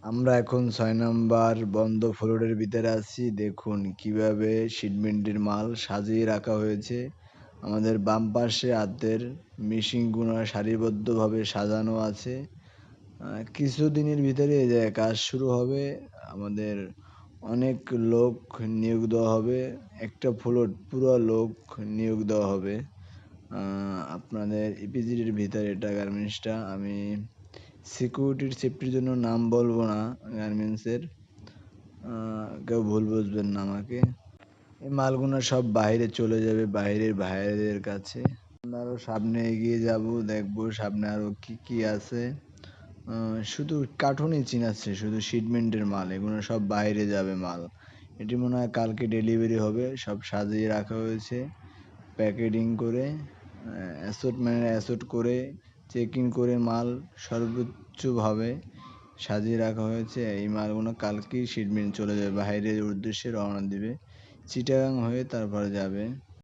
আমরা এখন ৬ নাম্বার বন্ধ ফ্লোরের ভিতরে আছি। দেখুন কিভাবে শিটমেন্টের মাল সাজিয়ে রাখা হয়েছে। আমাদের বাম পাশে আদ্যের মেশিনগুলো সারিবদ্ধভাবে সাজানো আছে। কিছুদিনের ভিতরে এই যে কাজ শুরু হবে। আমাদের অনেক লোক নিয়োগ দেওয়া হবে। একটা ফ্লোর পুরো লোক নিয়োগ দেওয়া হবে। আপনাদের ইপিজির ভিতরে এটা গার্মেন্টসটা আমি সিকিউরিটির সেফটির জন্য নাম বলবো না গার্মেন্টসের। কেউ ভুল বুঝবেন না আমাকে। এই মালগুলো সব বাইরে চলে যাবে বাইরের ভাইদের কাছে। আমরা আরো সামনে এগিয়ে যাব, দেখবো সামনে আরো কি কি আছে। শুধু কার্টুনই চিনাচ্ছে, শুধু শিটমেন্টের মাল, এগুলো সব বাইরে যাবে মাল। এটি মনে হয় কালকে ডেলিভারি হবে। সব সাজিয়ে রাখা হয়েছে প্যাকেটিং করে, অ্যাসোর্ট করে, চেকিং করে মাল সর্বোচ্চভাবে সাজিয়ে রাখা হয়েছে। এই মালগুলো কালকেই শিপমেন্ট চলে যাবে, বাইরের উদ্দেশ্যে রওনা দিবে, চিটাগাং হয়ে তারপরে যাবে।